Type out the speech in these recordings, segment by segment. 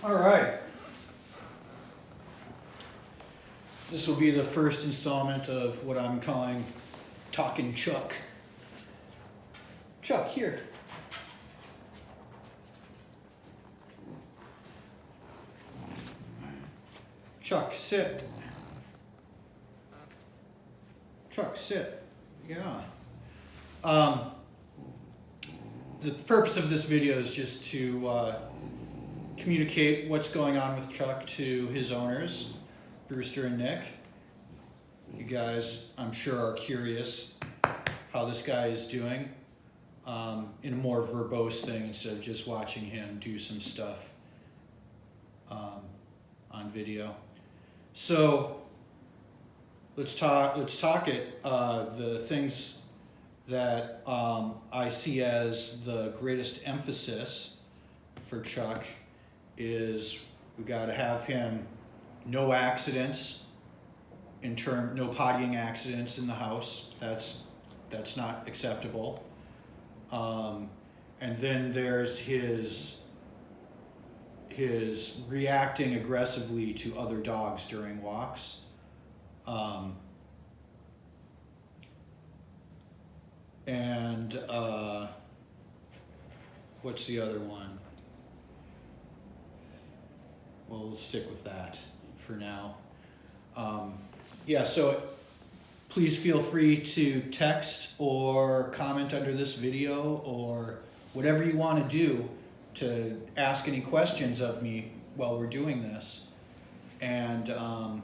All right. This will be the first installment of what I'm calling Talking Chuck. Chuck, here. Chuck, sit. Chuck, sit. Yeah. The purpose of this video is just to communicate what's going on with Chuck to his owners, Brewster and Nick. You guys, I'm sure, are curious how this guy is doing in a more verbose thing instead of just watching him do some stuff on video. So let's talk it. The things that I see as the greatest emphasis for Chuck is we got to have him no accidents no pottying accidents in the house. That's not acceptable. And then there's his reacting aggressively to other dogs during walks. And what's the other one? Well, we'll stick with that for now. Yeah, so please feel free to text or comment under this video or whatever you want to do to ask any questions of me while we're doing this. And I'll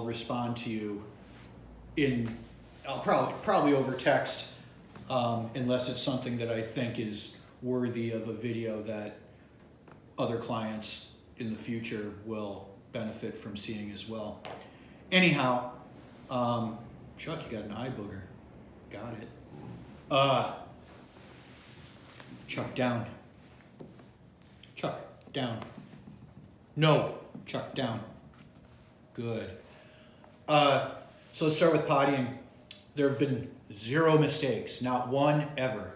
respond to you I'll probably over text, unless it's something that I think is worthy of a video that other clients in the future will benefit from seeing as well. Anyhow, Chuck, you got an eye booger. Got it. Chuck, down. Chuck, down. No, Chuck, down. Good. So let's start with pottying. There have been 0 mistakes, not one ever.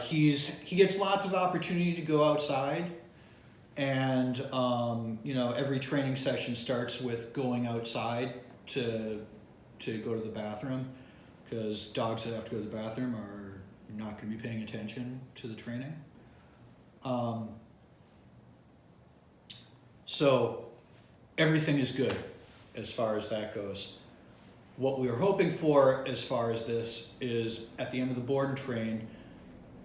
He gets lots of opportunity to go outside, and every training session starts with going outside to go to the bathroom, because dogs that have to go to the bathroom are not going to be paying attention to the training. So everything is good as far as that goes. What we are hoping for as far as this is at the end of the board and train,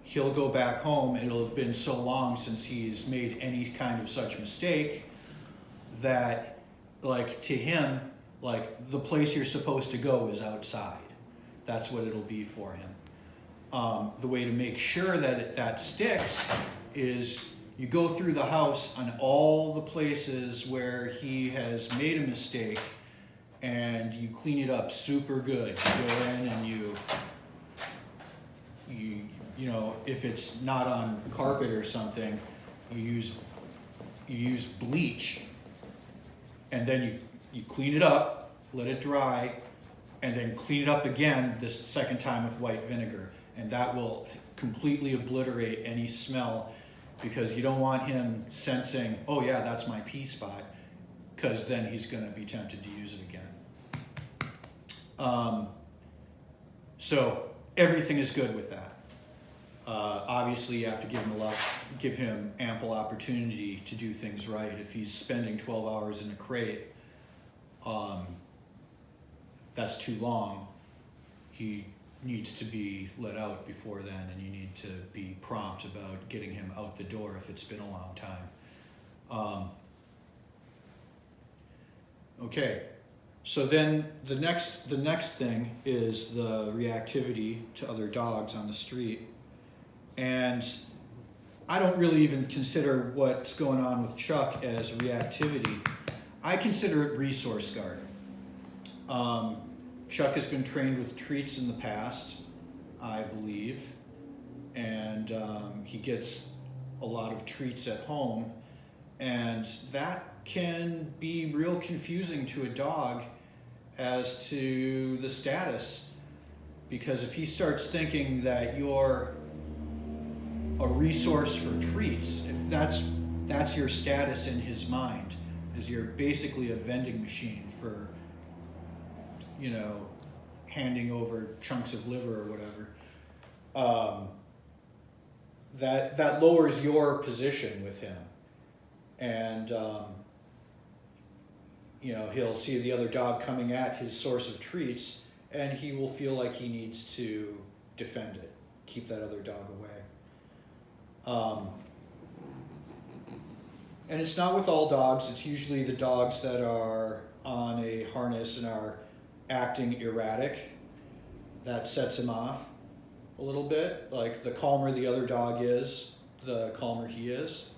he'll go back home and it'll have been so long since he's made any kind of such mistake that, like, to him, like, the place you're supposed to go is outside. That's what it'll be for him. The way to make sure that that sticks is you go through the house on all the places where he has made a mistake and you clean it up super good. You go in and you know, if it's not on carpet or something, you use bleach, and then you clean it up, let it dry, and then clean it up again this second time with white vinegar, and that will completely obliterate any smell, because you don't want him sensing, oh yeah, that's my pee spot, because then he's going to be tempted to use it again. So everything is good with that. Obviously, you have to give him ample opportunity to do things right. If he's spending 12 hours in a crate, that's too long. He needs to be let out before then, and you need to be prompt about getting him out the door if it's been a long time. Okay, so then the next thing is the reactivity to other dogs on the street. And I don't really even consider what's going on with Chuck as reactivity. I consider it resource guarding. Chuck has been trained with treats in the past, I believe, and he gets a lot of treats at home, and that can be real confusing to a dog as to the status, because if he starts thinking that you're a resource for treats, if that's your status in his mind, is you're basically a vending machine for, you know, handing over chunks of liver or whatever, that lowers your position with him. And you know, he'll see the other dog coming at his source of treats, and he will feel like he needs to defend it, keep that other dog away. And it's not with all dogs. It's usually the dogs that are on a harness and are acting erratic that sets him off a little bit. Like, the calmer the other dog is, the calmer he is.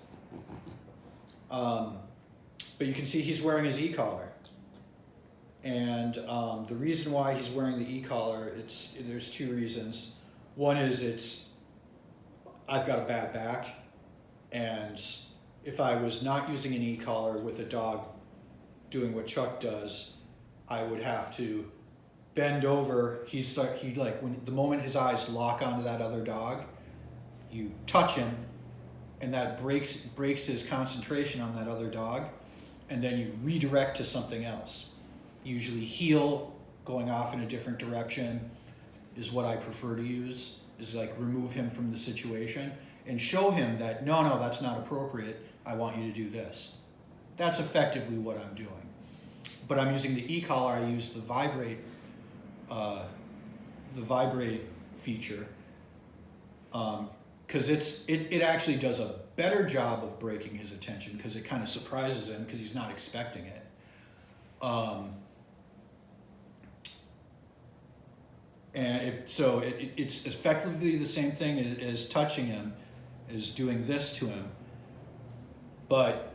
But you can see he's wearing his e-collar. And the reason why he's wearing the e-collar, there's two reasons. One is I've got a bad back, and if I was not using an e-collar with a dog doing what Chuck does, I would have to bend over. When the moment his eyes lock onto that other dog, you touch him, and that breaks his concentration on that other dog, and then you redirect to something else. Usually heel, going off in a different direction, is what I prefer to use, is like remove him from the situation and show him that, no, that's not appropriate, I want you to do this. That's effectively what I'm doing. But I'm using the e-collar, I use the vibrate feature, because it actually does a better job of breaking his attention, because it kind of surprises him because he's not expecting it. And it's effectively the same thing as touching him, as doing this to him, but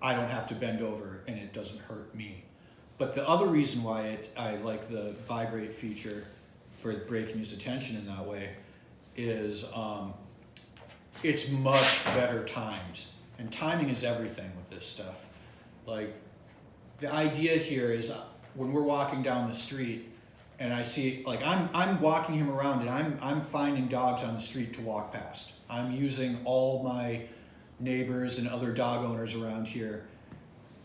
I don't have to bend over and it doesn't hurt me. But the other reason why I like the vibrate feature for breaking his attention in that way is it's much better timed. And timing is everything with this stuff. Like, the idea here is when we're walking down the street and I see, like, I'm walking him around and I'm finding dogs on the street to walk past. I'm using all my neighbors and other dog owners around here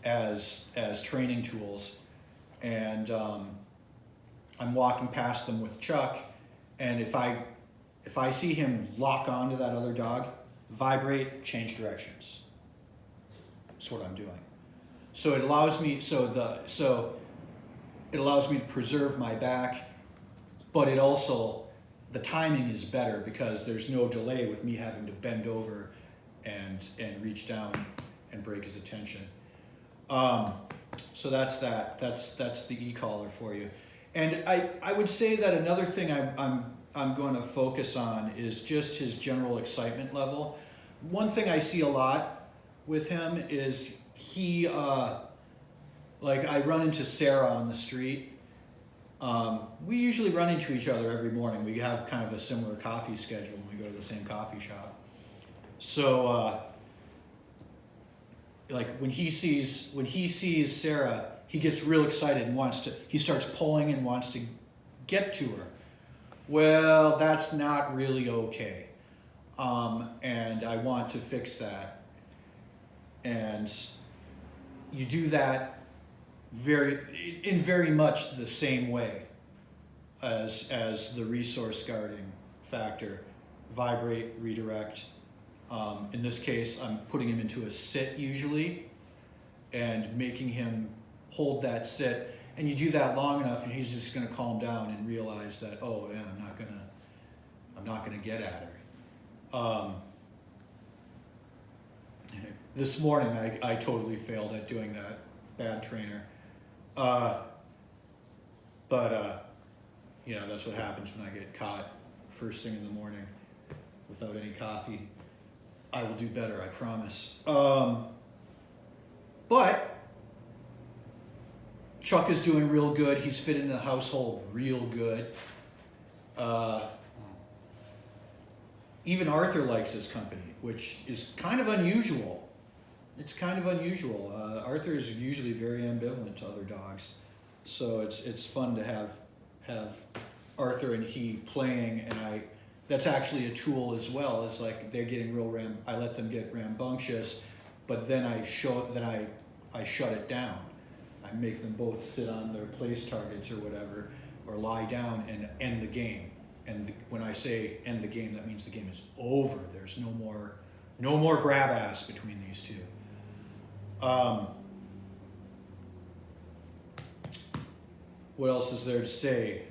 as training tools. And I'm walking past them with Chuck, and if I see him lock onto that other dog, vibrate, change directions. That's what I'm doing. So it allows me to preserve my back, but the timing is better because there's no delay with me having to bend over and reach down and break his attention. So that's that. That's the e-collar for you. And I would say that another thing I'm going to focus on is just his general excitement level. One thing I see a lot with him is like, I run into Sarah on the street. We usually run into each other every morning. We have kind of a similar coffee schedule when we go to the same coffee shop. So, like, when he sees Sarah, he gets real excited and he starts pulling and wants to get to her. Well, that's not really okay. And I want to fix that. And you do that in very much the same way as the resource guarding factor. Vibrate, redirect. In this case, I'm putting him into a sit usually and making him hold that sit. And you do that long enough and he's just going to calm down and realize that, oh yeah, I'm not gonna get at her. This morning I totally failed at doing that. Bad trainer. But you know, that's what happens when I get caught first thing in the morning without any coffee. I will do better, I promise. But Chuck is doing real good. He's fit into the household real good. Even Arthur likes his company, which is kind of unusual. It's kind of unusual. Arthur is usually very ambivalent to other dogs. So it's fun to have Arthur and he playing, and that's actually a tool as well. It's like they're getting I let them get rambunctious, but then I shut it down. I make them both sit on their place targets or whatever, or lie down and end the game. And when I say end the game, that means the game is over. There's no more grab ass between these two. What else is there to say?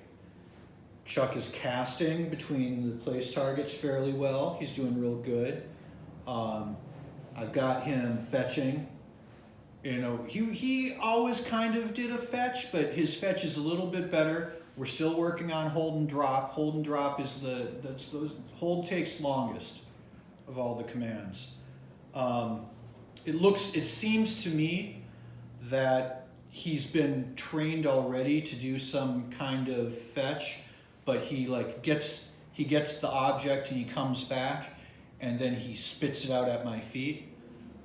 Chuck is casting between the place targets fairly well. He's doing real good. I've got him fetching. You know, he always kind of did a fetch, but his fetch is a little bit better. We're still working on hold and drop. Hold and drop is hold takes longest of all the commands. It seems to me that he's been trained already to do some kind of fetch, but he gets the object and he comes back and then he spits it out at my feet.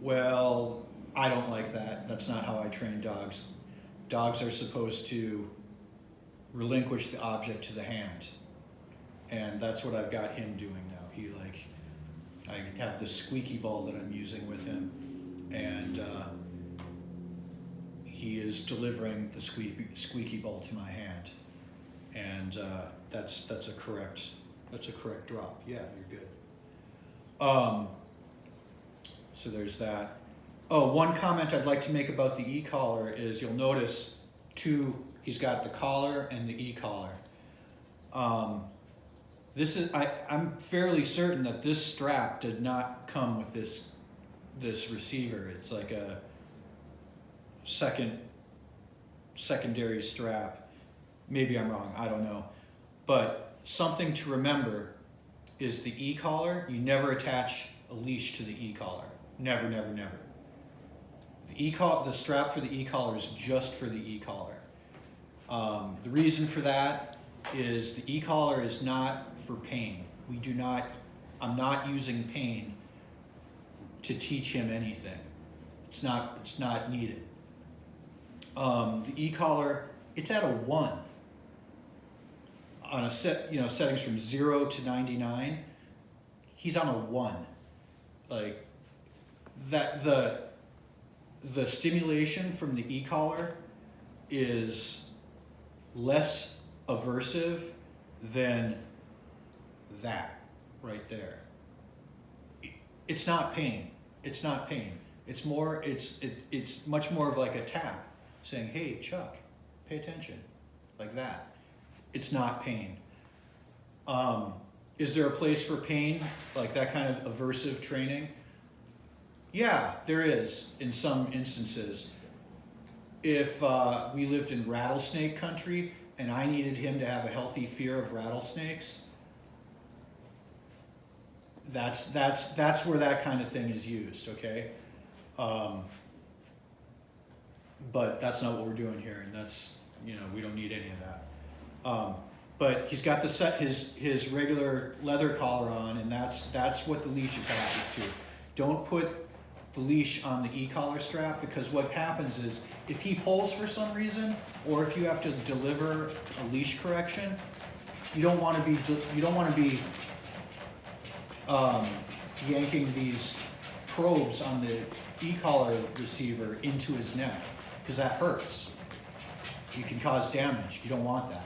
Well, I don't like that. That's not how I train dogs. Dogs are supposed to relinquish the object to the hand. And that's what I've got him doing now. I have this squeaky ball that I'm using with him, and he is delivering the squeaky ball to my hand. And that's a correct drop. Yeah, you're good. So there's that. Oh, one comment I'd like to make about the e-collar is you'll notice he's got the collar and the e-collar. I'm fairly certain that this strap did not come with this receiver. It's like a secondary strap. Maybe I'm wrong, I don't know. But something to remember is the e-collar, you never attach a leash to the e-collar. Never, never, never. The strap for the e-collar is just for the e-collar. The reason for that is the e-collar is not for pain. I'm not using pain to teach him anything. It's not needed. The e-collar, it's at a 1. On a settings from 0 to 99, he's on a 1. Like that, the stimulation from the e-collar is less aversive than that right there. It's not pain. It's not pain. It's much more of like a tap saying, hey, Chuck, pay attention, like that. It's not pain. Is there a place for pain, like that kind of aversive training? Yeah, there is in some instances. If we lived in rattlesnake country and I needed him to have a healthy fear of rattlesnakes, that's where that kind of thing is used, okay? But that's not what we're doing here, and that's, we don't need any of that. But he's got his regular leather collar on, and that's what the leash attaches to. Don't put the leash on the e-collar strap, because what happens is if he pulls for some reason, or if you have to deliver a leash correction, you don't want to be yanking these probes on the e-collar receiver into his neck, because that hurts. You can cause damage. You don't want that.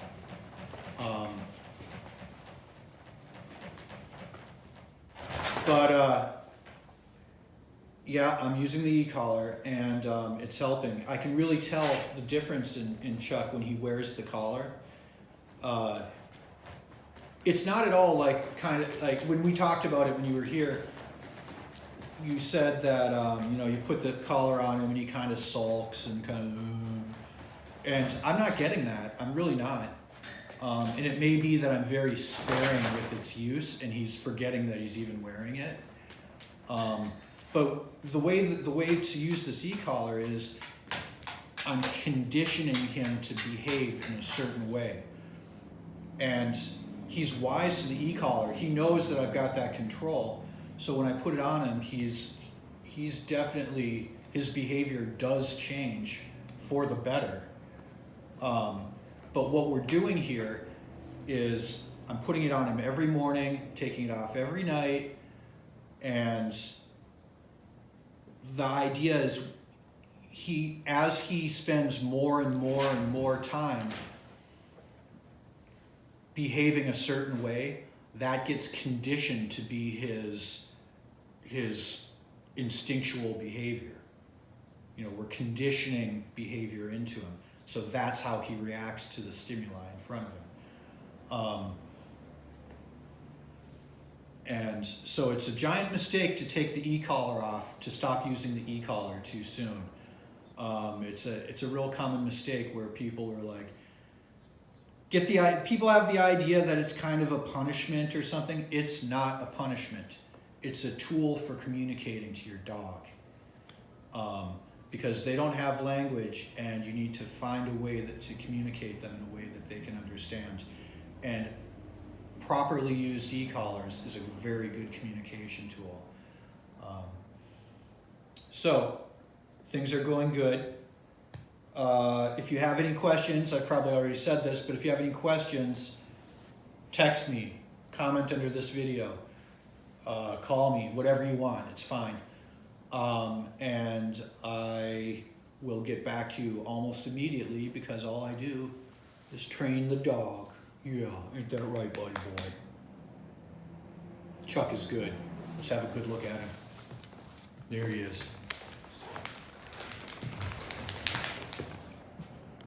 Yeah, I'm using the e-collar, and it's helping. I can really tell the difference in Chuck when he wears the collar. It's not at all kind of like when we talked about it when you were here. You said that you put the collar on him and he kind of sulks and kind of, and I'm not getting that. I'm really not. And it may be that I'm very sparing with its use, and he's forgetting that he's even wearing it. But the way to use this e-collar is I'm conditioning him to behave in a certain way. And he's wise to the e-collar. He knows that I've got that control. So when I put it on him, he's definitely, his behavior does change for the better. But what we're doing here is I'm putting it on him every morning, taking it off every night, and the idea is as he spends more and more and more time behaving a certain way, that gets conditioned to be his instinctual behavior. You know, we're conditioning behavior into him. So that's how he reacts to the stimuli in front of him. And so it's a giant mistake to take the e-collar off, to stop using the e-collar too soon. It's a real common mistake where people are like, people have the idea that it's kind of a punishment or something. It's not a punishment. It's a tool for communicating to your dog. Because they don't have language, and you need to find a way to communicate them in a way that they can understand. And properly used e-collars is a very good communication tool. So things are going good. If you have any questions, I've probably already said this, but if you have any questions, text me, comment under this video, call me, whatever you want, it's fine. And I will get back to you almost immediately, because all I do is train the dog. Yeah, ain't that right, buddy boy? Chuck is good. Let's have a good look at him. There he is.